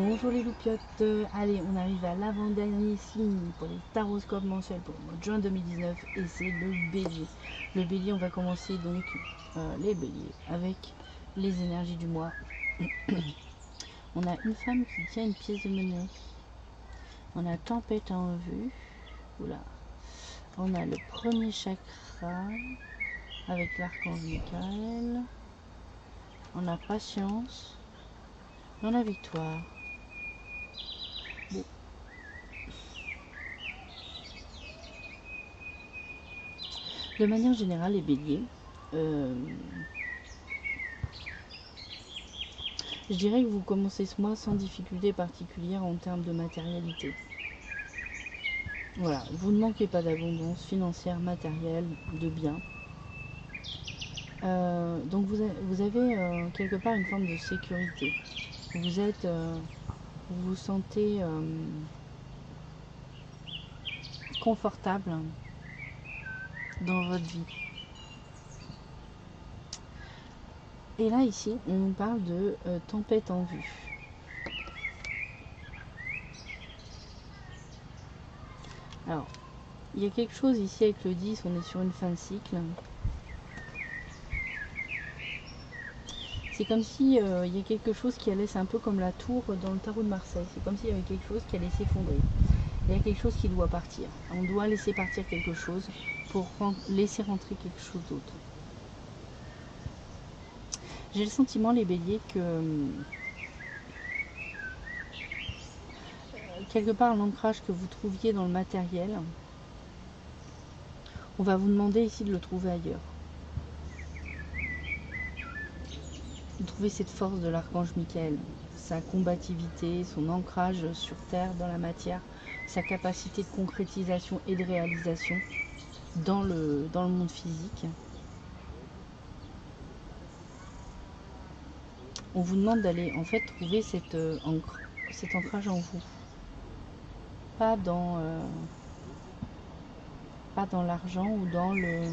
Bonjour les loupiottes, allez on arrive à l'avant-dernier signe pour les taroscopes mensuels pour le mois de juin 2019 et c'est le bélier. Le bélier, on va commencer donc les béliers avec les énergies du mois. On a une femme qui tient une pièce de monnaie, on a tempête en vue, oula. On a le premier chakra avec l'archange Michael, on a patience, on a victoire. Bon. De manière générale, les béliers, je dirais que vous commencez ce mois sans difficulté particulière en termes de matérialité. Voilà, vous ne manquez pas d'abondance financière, matérielle, de biens. Donc vous avez quelque part une forme de sécurité. Vous vous sentez confortable dans votre vie. Et là ici, on nous parle de tempête en vue. Alors, il y a quelque chose ici avec le 10, on est sur une fin de cycle. C'est comme si il y a quelque chose qui allait, c'est un peu comme la tour dans le tarot de Marseille. C'est comme s'il y avait quelque chose qui allait s'effondrer. Il y a quelque chose qui doit partir. On doit laisser partir quelque chose pour laisser rentrer quelque chose d'autre. J'ai le sentiment, les béliers, que quelque part l'ancrage que vous trouviez dans le matériel, on va vous demander ici de le trouver ailleurs. Vous trouvez cette force de l'archange Michael, sa combativité, son ancrage sur terre, dans la matière, sa capacité de concrétisation et de réalisation dans le monde physique. On vous demande d'aller en fait trouver cet ancrage en vous. Pas dans l'argent ou dans le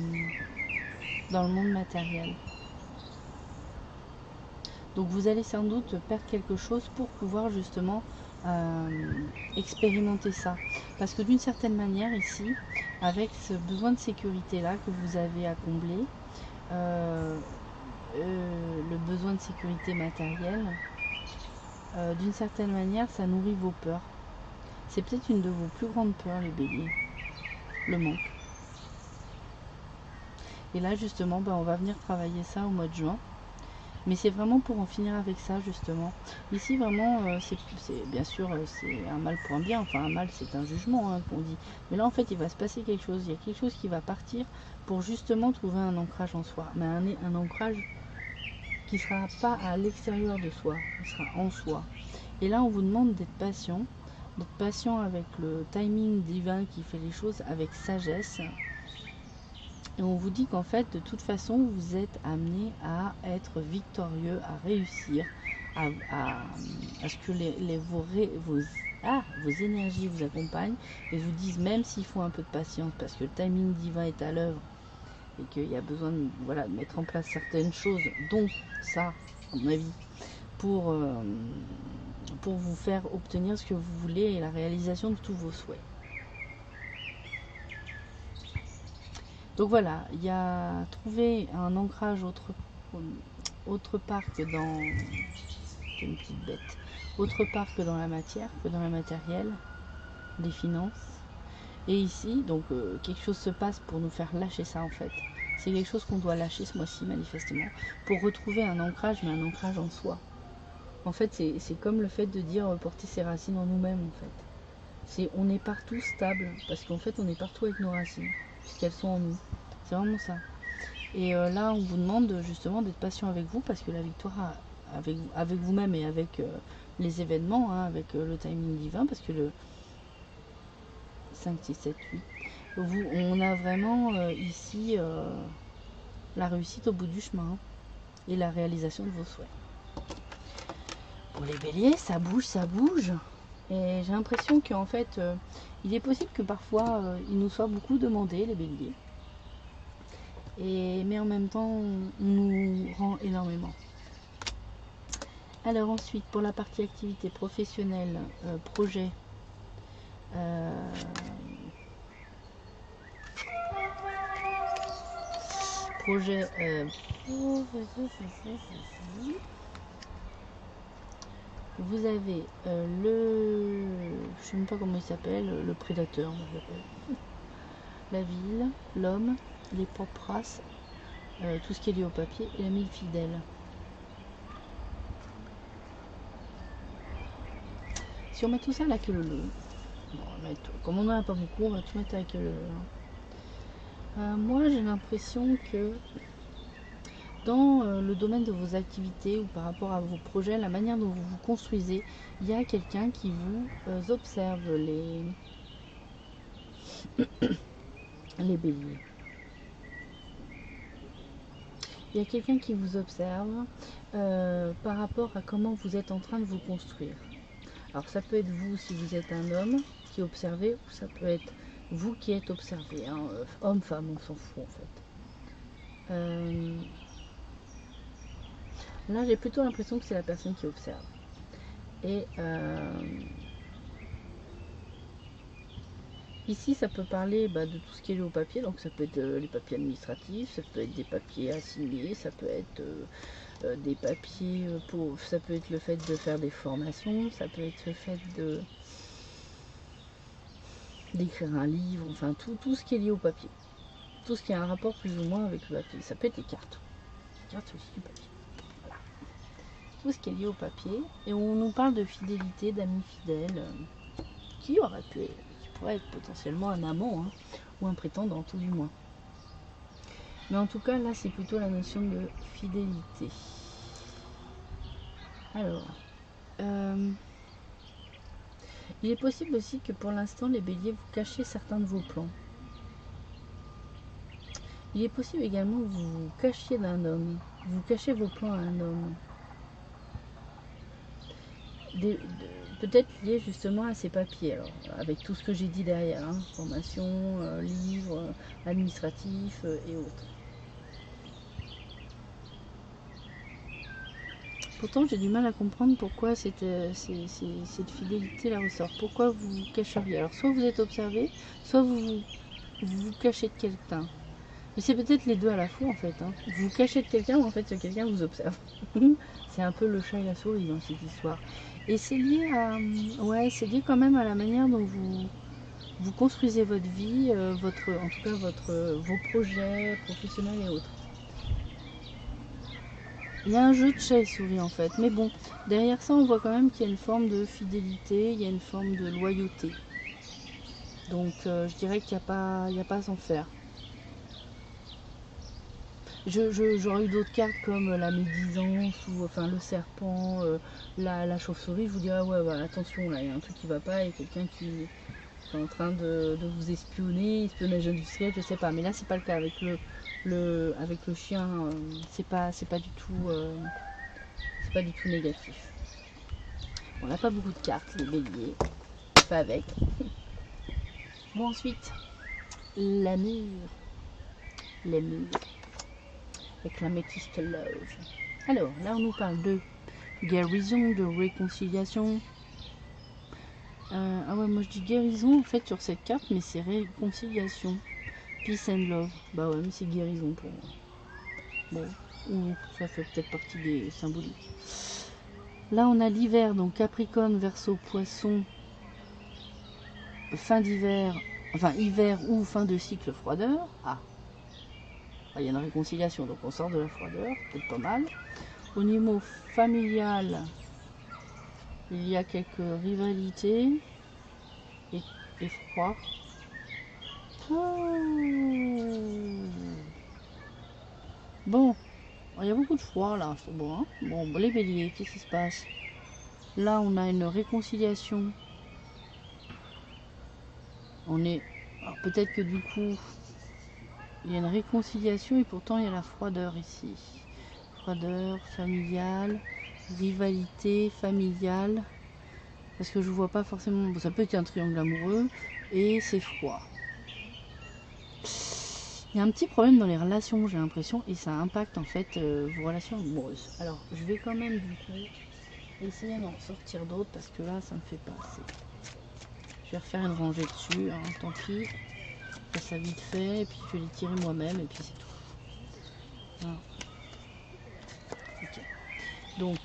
monde matériel. Donc vous allez sans doute perdre quelque chose pour pouvoir justement expérimenter ça. Parce que d'une certaine manière ici, avec ce besoin de sécurité là que vous avez à combler, le besoin de sécurité matérielle, d'une certaine manière ça nourrit vos peurs. C'est peut-être une de vos plus grandes peurs, les béliers, le manque. Et là justement, on va venir travailler ça au mois de juin. Mais c'est vraiment pour en finir avec ça justement. Ici vraiment, c'est bien sûr c'est un mal pour un bien. Enfin un mal c'est un jugement qu'on dit. Mais là en fait il va se passer quelque chose. Il y a quelque chose qui va partir pour justement trouver un ancrage en soi. Mais un ancrage qui ne sera pas à l'extérieur de soi. Il sera en soi. Et là on vous demande d'être patient. D'être patient avec le timing divin qui fait les choses avec sagesse. Et on vous dit qu'en fait, de toute façon, vous êtes amené à être victorieux, à réussir, à ce que vos énergies vous accompagnent et vous disent, même s'il faut un peu de patience, parce que le timing divin est à l'œuvre et qu'il y a besoin de mettre en place certaines choses, dont ça, à mon avis, pour vous faire obtenir ce que vous voulez et la réalisation de tous vos souhaits. Donc voilà, il y a trouvé un ancrage autre part que dans... C'est une petite bête. Autre part que dans la matière, que dans le matériel, les finances. Et ici, donc quelque chose se passe pour nous faire lâcher ça en fait. C'est quelque chose qu'on doit lâcher ce mois-ci manifestement, pour retrouver un ancrage, mais un ancrage en soi. En fait, c'est comme le fait de dire porter ses racines en nous-mêmes en fait. On est partout stable, parce qu'en fait on est partout avec nos racines, puisqu'elles sont en nous. C'est vraiment ça. Et là, on vous demande justement d'être patient avec vous, parce que la victoire avec vous-même et avec les événements, avec le timing divin, parce que le 5, 6, 7, 8, on a vraiment ici la réussite au bout du chemin et la réalisation de vos souhaits. Pour les béliers, ça bouge, ça bouge. Et j'ai l'impression qu'en fait, il est possible que parfois, il nous soit beaucoup demandé, les béliers. Mais en même temps, on nous rend énormément. Alors ensuite, pour la partie activité professionnelle, projet, projet, vous avez je sais même pas comment il s'appelle, le prédateur, moi je l'appelle. La ville, l'homme, les propres races, tout ce qui est lié au papier, et l'ami fidèle. Si on met tout ça à la queue leu, bon, comme on n'en a pas beaucoup, on va tout mettre à la queue leu. Moi j'ai l'impression que dans le domaine de vos activités ou par rapport à vos projets, la manière dont vous vous construisez, il y a quelqu'un qui vous observe, les béliers. Il y a quelqu'un qui vous observe par rapport à comment vous êtes en train de vous construire. Alors ça peut être vous si vous êtes un homme qui est observé, ou ça peut être vous qui êtes observé. Hein. Homme, femme, on s'en fout en fait. Là j'ai plutôt l'impression que c'est la personne qui observe. Et ici ça peut parler de tout ce qui est lié au papier, donc ça peut être les papiers administratifs, ça peut être des papiers à signer, ça peut être des papiers ça peut être le fait de faire des formations, ça peut être le fait d'écrire un livre, enfin tout ce qui est lié au papier, tout ce qui a un rapport plus ou moins avec le papier. Ça peut être les cartes aussi du papier, voilà. Tout ce qui est lié au papier. Et on nous parle de fidélité, d'amis fidèles, qui pourrait être potentiellement un amant, hein, ou un prétendant tout du moins. Mais en tout cas là c'est plutôt la notion de fidélité. Alors il est possible aussi que pour l'instant les béliers vous cachiez certains de vos plans. Il est possible également que vous vous cachiez d'un homme, vous cachez vos plans à un homme. Peut-être lié justement à ces papiers, alors, avec tout ce que j'ai dit derrière, hein, formation, livres, administratifs et autres. Pourtant j'ai du mal à comprendre pourquoi cette fidélité la ressort. Pourquoi vous vous cacheriez? Alors soit vous êtes observé, soit vous vous cachez de quelqu'un. Mais c'est peut-être les deux à la fois en fait. Hein. Vous vous cachez de quelqu'un ou en fait ce quelqu'un vous observe. C'est un peu le chat et la souris dans cette histoire. Et c'est lié à... Ouais, c'est lié quand même à la manière dont vous construisez votre vie, en tout cas vos projets professionnels et autres. Il y a un jeu de chat et souris en fait. Mais bon, derrière ça on voit quand même qu'il y a une forme de fidélité, il y a une forme de loyauté. Donc je dirais qu'il n'y a pas à s'en faire. J'aurais eu d'autres cartes comme la médisance ou enfin le serpent, la chauve-souris. Je vous dirais ouais, attention là, il y a un truc qui va pas, il y a quelqu'un qui est en train de vous espionner, espionnage industriel, je sais pas. Mais là c'est pas le cas avec le chien, c'est pas du tout négatif. On n'a pas beaucoup de cartes, les béliers, pas avec. Bon ensuite, la mûre, les mûres. Avec la métiste love. Alors, là on nous parle de guérison, de réconciliation. Ah ouais, moi je dis guérison en fait sur cette carte, mais c'est réconciliation. Peace and love. Bah ouais, mais c'est guérison pour moi. Bon, ou ça fait peut-être partie des symboliques. Là on a l'hiver, donc Capricorne, Verseau, Poisson. Fin d'hiver, enfin hiver ou fin de cycle froideur. Ah, il y a une réconciliation, donc on sort de la froideur, peut-être pas mal. Au niveau familial, il y a quelques rivalités et froid. Bon, il y a beaucoup de froid là, c'est bon. Hein, bon, les béliers, qu'est-ce qui se passe? Là, on a une réconciliation. Alors peut-être que du coup, il y a une réconciliation et pourtant il y a la froideur ici. Froideur familiale, rivalité familiale. Parce que je vois pas forcément... Bon, ça peut être un triangle amoureux et c'est froid. Il y a un petit problème dans les relations, j'ai l'impression, et ça impacte en fait vos relations amoureuses. Alors, je vais quand même du coup Essayez d'en sortir d'autres parce que là, ça me fait pas assez. Je vais refaire une rangée dessus, hein, tant pis. Je fais ça vite fait, et puis je vais les tirer moi-même, et puis c'est tout. Voilà. Okay. Donc,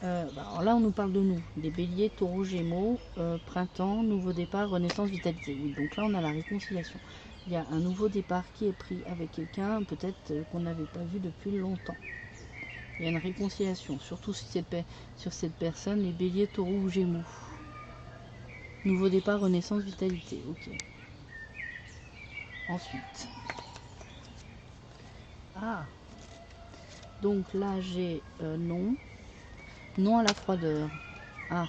alors là, on nous parle de nous, des béliers, taureaux, gémeaux, printemps, nouveau départ, renaissance, vitalité. Oui, donc là, on a la réconciliation. Il y a un nouveau départ qui est pris avec quelqu'un, peut-être qu'on n'avait pas vu depuis longtemps. Il y a une réconciliation, surtout sur cette personne, les béliers, taureaux ou gémeaux. Nouveau départ, renaissance, vitalité. Ok. Ensuite. Ah. Donc là, j'ai non. Non à la froideur. Ah.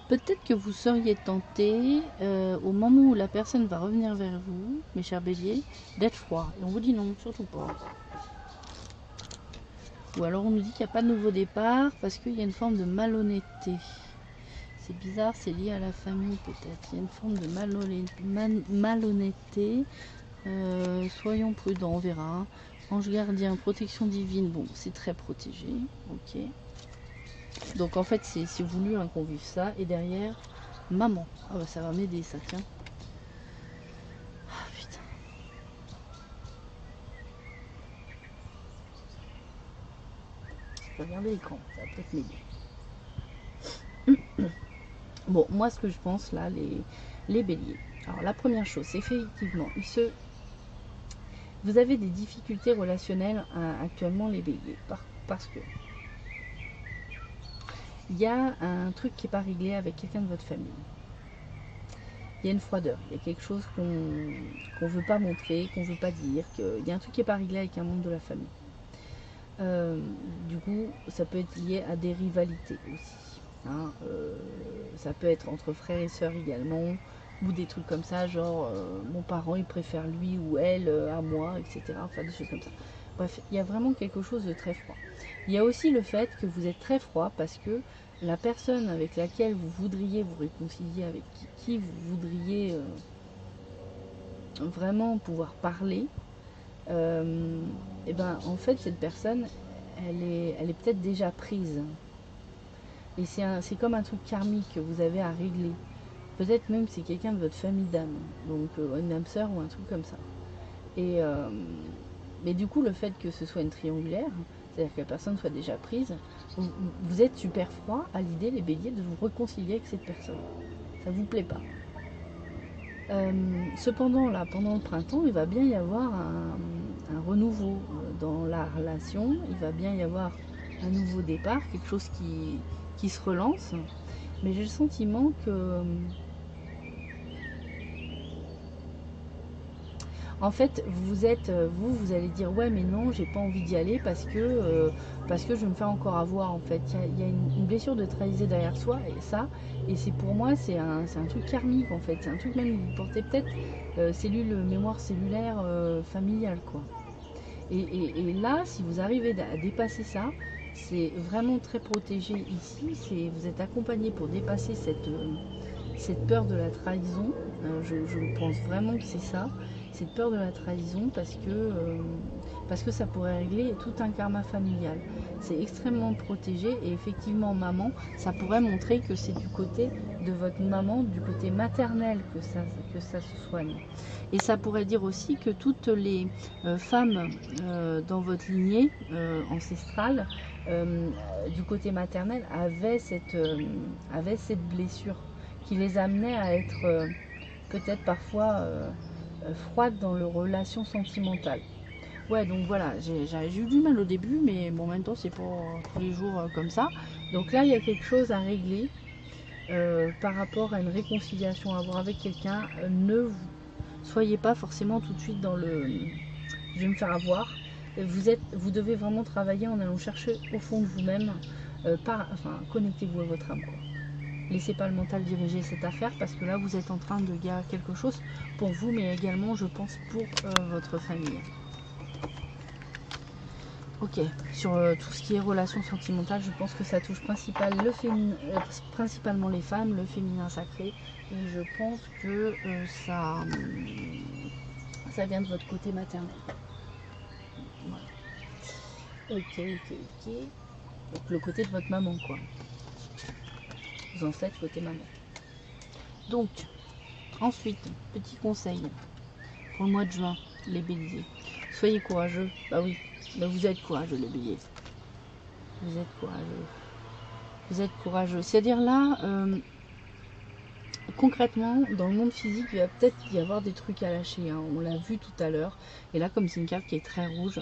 Peut-être que vous seriez tenté, au moment où la personne va revenir vers vous, mes chers béliers, d'être froid. Et on vous dit non, surtout pas. Ou alors on nous dit qu'il n'y a pas de nouveau départ parce qu'il y a une forme de malhonnêteté. C'est bizarre, c'est lié à la famille peut-être. Il y a une forme de malhonnêteté. Soyons prudents, on verra. Ange gardien, protection divine. Bon, c'est très protégé. Ok. Donc en fait, c'est voulu hein, qu'on vive ça. Et derrière, maman. Ah bah ça va m'aider ça, tiens. Ah putain. Je vais regarder l'écran, ça va peut-être m'aider. Bon, moi ce que je pense là, les béliers. Alors la première chose, c'est effectivement, vous avez des difficultés relationnelles actuellement les béliers. Parce que il y a un truc qui n'est pas réglé avec quelqu'un de votre famille. Il y a une froideur, il y a quelque chose qu'on ne veut pas montrer, qu'on ne veut pas dire, il y a un truc qui n'est pas réglé avec un membre de la famille. Du coup, ça peut être lié à des rivalités aussi. Hein, ça peut être entre frères et sœurs également, ou des trucs comme ça, genre mon parent il préfère lui ou elle à moi, etc. Enfin des choses comme ça. Bref, il y a vraiment quelque chose de très froid. Il y a aussi le fait que vous êtes très froid parce que la personne avec laquelle vous voudriez vous réconcilier, avec qui vous voudriez vraiment pouvoir parler, et ben en fait cette personne elle est peut-être déjà prise et c'est comme un truc karmique que vous avez à régler, peut-être même c'est quelqu'un de votre famille d'âme, donc une âme sœur ou un truc comme ça, et mais du coup le fait que ce soit une triangulaire, c'est-à-dire que la personne soit déjà prise, vous êtes super froid à l'idée les béliers de vous réconcilier avec cette personne, ça vous plaît pas. Cependant, là, pendant le printemps, il va bien y avoir un renouveau dans la relation. Il va bien y avoir un nouveau départ, quelque chose qui se relance. Mais j'ai le sentiment que, en fait, vous allez dire ouais, mais non, j'ai pas envie d'y aller parce que je vais me faire encore avoir. En fait, il y a une blessure de trahison derrière soi et ça, et c'est pour moi, c'est un truc karmique en fait. C'est un truc même que vous portez peut-être mémoire cellulaire familiale quoi. Et là, si vous arrivez à dépasser ça, c'est vraiment très protégé ici. Vous êtes accompagné pour dépasser cette peur de la trahison. Je pense vraiment que c'est ça, cette peur de la trahison, parce que ça pourrait régler tout un karma familial. C'est extrêmement protégé et effectivement maman, ça pourrait montrer que c'est du côté de votre maman, du côté maternel que ça se soigne. Et ça pourrait dire aussi que toutes les femmes dans votre lignée ancestrale, du côté maternel, avaient cette blessure qui les amenait à être peut-être parfois froides dans leurs relations sentimentales. Ouais, donc voilà, j'ai eu du mal au début, mais bon, en même temps, c'est pas tous les jours comme ça. Donc là, il y a quelque chose à régler par rapport à une réconciliation à avoir avec quelqu'un. Ne soyez pas forcément tout de suite dans le je vais me faire avoir. Vous devez vraiment travailler en allant chercher au fond de vous-même, connectez-vous à votre âme, quoi. Laissez pas le mental diriger cette affaire parce que là vous êtes en train de guérir quelque chose pour vous mais également je pense pour votre famille. Ok, sur tout ce qui est relations sentimentales, je pense que ça touche principalement les femmes, le féminin sacré, et je pense que ça vient de votre côté maternel. Voilà. Ok. Donc le côté de votre maman, quoi. Vos ancêtres côté maman. Donc, ensuite, petit conseil pour le mois de juin, les béliers. Soyez courageux. Bah oui, bah vous êtes courageux les béliers. Vous êtes courageux. Vous êtes courageux. C'est-à-dire là, concrètement, dans le monde physique, il va peut-être y avoir des trucs à lâcher. Hein. On l'a vu tout à l'heure. Et là, comme c'est une carte qui est très rouge,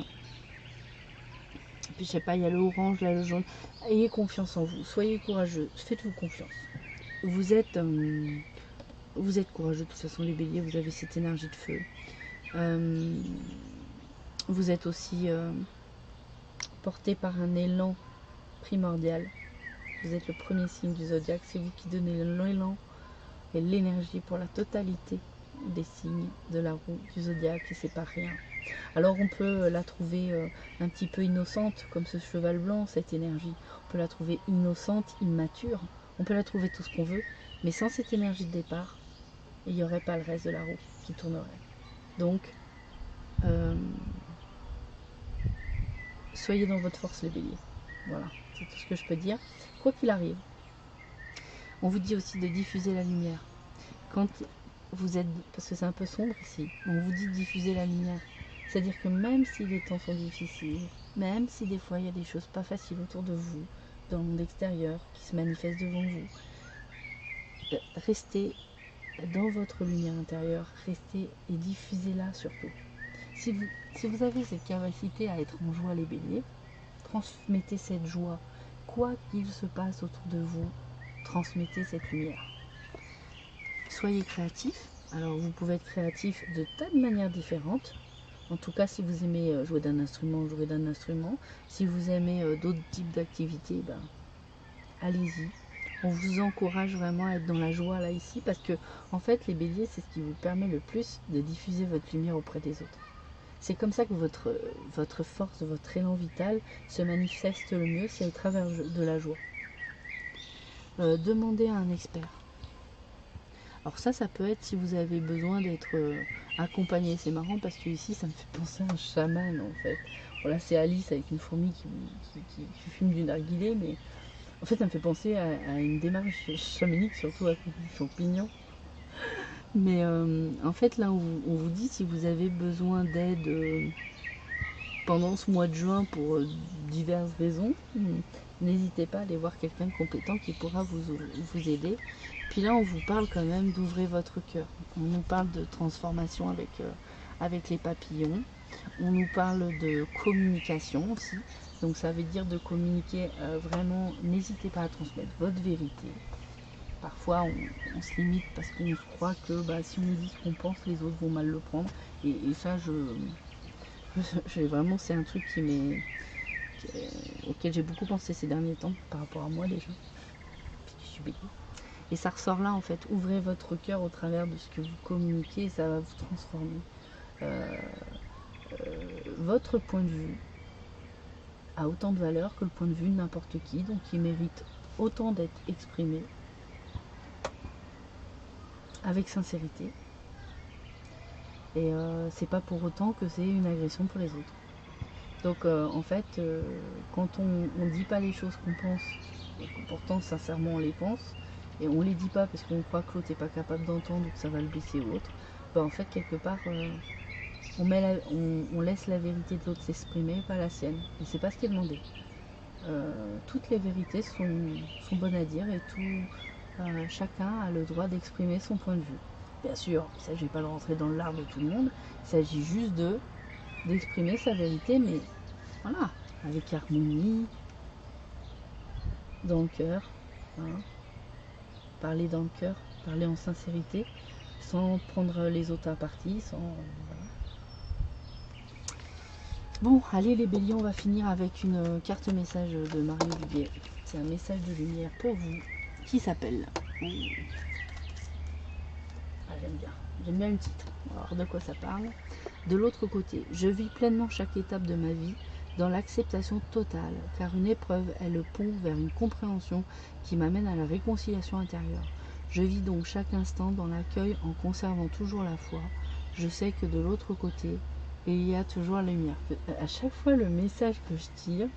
puis je sais pas, il y a le orange, là le jaune. Ayez confiance en vous. Soyez courageux. Faites-vous confiance. Vous êtes courageux. De toute façon, les béliers, vous avez cette énergie de feu. Vous êtes aussi porté par un élan primordial. Vous êtes le premier signe du zodiaque. C'est vous qui donnez l'élan et l'énergie pour la totalité des signes de la roue du zodiaque, et c'est pas rien. Alors on peut la trouver un petit peu innocente, comme ce cheval blanc, cette énergie. On peut la trouver innocente, immature. On peut la trouver tout ce qu'on veut, mais sans cette énergie de départ, il n'y aurait pas le reste de la roue qui tournerait. Donc, soyez dans votre force les béliers. Voilà, c'est tout ce que je peux dire. Quoi qu'il arrive, on vous dit aussi de diffuser la lumière. Quand vous êtes, parce que c'est un peu sombre ici, on vous dit de diffuser la lumière. C'est-à-dire que même si les temps sont difficiles, même si des fois il y a des choses pas faciles autour de vous, dans le monde extérieur, qui se manifestent devant vous, restez dans votre lumière intérieure, restez et diffusez-la surtout. Si vous avez cette capacité à être en joie les béliers, transmettez cette joie. Quoi qu'il se passe autour de vous, transmettez cette lumière. Soyez créatifs. Alors vous pouvez être créatif de tas de manières différentes. En tout cas, si vous aimez jouer d'un instrument, jouez d'un instrument. Si vous aimez d'autres types d'activités, ben, allez-y. On vous encourage vraiment à être dans la joie là ici, parce que en fait les béliers, c'est ce qui vous permet le plus de diffuser votre lumière auprès des autres. C'est comme ça que votre force, votre élan vital se manifeste le mieux, c'est au travers de la joie. Demandez à un expert. Alors ça peut être si vous avez besoin d'être accompagné. C'est marrant parce que ici, ça me fait penser à un chaman en fait. Bon, là, c'est Alice avec une fourmi qui fume du narguilé, mais en fait, ça me fait penser à une démarche chamanique, surtout avec les champignons. Mais en fait, là, on vous dit si vous avez besoin d'aide pendant ce mois de juin pour diverses raisons, n'hésitez pas à aller voir quelqu'un de compétent qui pourra vous aider. Puis là, on vous parle quand même d'ouvrir votre cœur. On nous parle de transformation avec les papillons. On nous parle de communication aussi. Donc ça veut dire de communiquer vraiment, n'hésitez pas à transmettre votre vérité. Parfois, on se limite parce qu'on croit que si on nous dit ce qu'on pense, les autres vont mal le prendre. Et ça, vraiment, c'est un truc auquel j'ai beaucoup pensé ces derniers temps, par rapport à moi déjà. Je suis bélier. Et ça ressort là en fait, ouvrez votre cœur au travers de ce que vous communiquez et ça va vous transformer. Votre point de vue a autant de valeur que le point de vue de n'importe qui, donc il mérite autant d'être exprimé avec sincérité. Et c'est pas pour autant que c'est une agression pour les autres. Donc en fait, quand on dit pas les choses qu'on pense, et que pourtant sincèrement on les pense, et on les dit pas parce qu'on croit que l'autre n'est pas capable d'entendre ou que ça va le blesser ou autre, en fait quelque part on laisse la vérité de l'autre s'exprimer, pas la sienne. Et c'est pas ce qui est demandé. Toutes les vérités sont bonnes à dire et chacun a le droit d'exprimer son point de vue. Bien sûr, il ne s'agit pas de rentrer dans l'art de tout le monde, il s'agit juste d'exprimer sa vérité, mais voilà, avec harmonie, dans le cœur, hein. Parler dans le cœur, parler en sincérité, sans prendre les autres à partie, voilà. Bon, allez les béliers, on va finir avec une carte message de Marie-Olivier. C'est un message de lumière pour vous qui s'appelle... J'aime bien le titre. Alors de quoi ça parle? De l'autre côté, je vis pleinement chaque étape de ma vie dans l'acceptation totale, car une épreuve est le pont vers une compréhension qui m'amène à la réconciliation intérieure. Je vis donc chaque instant dans l'accueil en conservant toujours la foi. Je sais que de l'autre côté, et il y a toujours la lumière. À chaque fois, le message que je tire,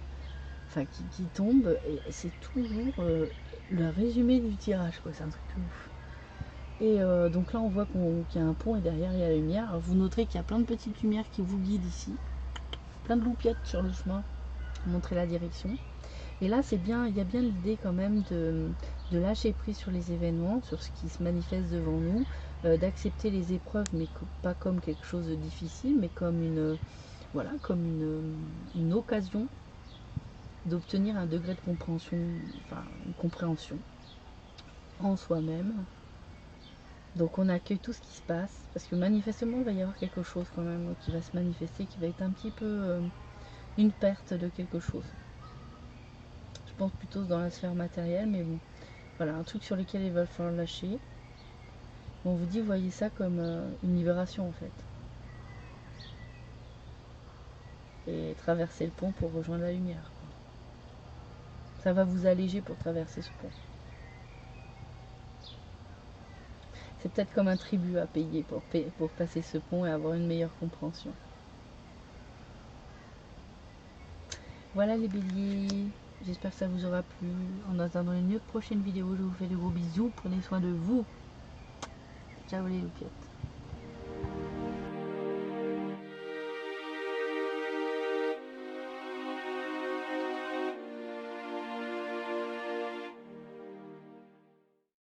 enfin qui tombe, c'est toujours le résumé du tirage, quoi. C'est un truc de ouf. Et donc là, on voit qu'il y a un pont et derrière, il y a la lumière. Alors, vous noterez qu'il y a plein de petites lumières qui vous guident ici. Plein de loupiettes sur le chemin pour montrer la direction. Et là, c'est bien, il y a bien l'idée quand même de lâcher prise sur les événements, sur ce qui se manifeste devant nous, d'accepter les épreuves, mais pas comme quelque chose de difficile, mais comme voilà, comme une occasion d'obtenir un degré de compréhension, enfin une compréhension en soi-même. Donc on accueille tout ce qui se passe, parce que manifestement il va y avoir quelque chose quand même qui va se manifester, qui va être un petit peu une perte de quelque chose. Je pense plutôt dans la sphère matérielle, mais bon, voilà, un truc sur lequel il va falloir lâcher. On vous dit, voyez ça comme une libération en fait. Et traverser le pont pour rejoindre la lumière, quoi. Ça va vous alléger pour traverser ce pont. C'est peut-être comme un tribut à payer pour passer ce pont et avoir une meilleure compréhension. Voilà les béliers, j'espère que ça vous aura plu. En attendant une autre prochaine vidéo, je vous fais de gros bisous, prenez soin de vous. Ciao les loupiettes.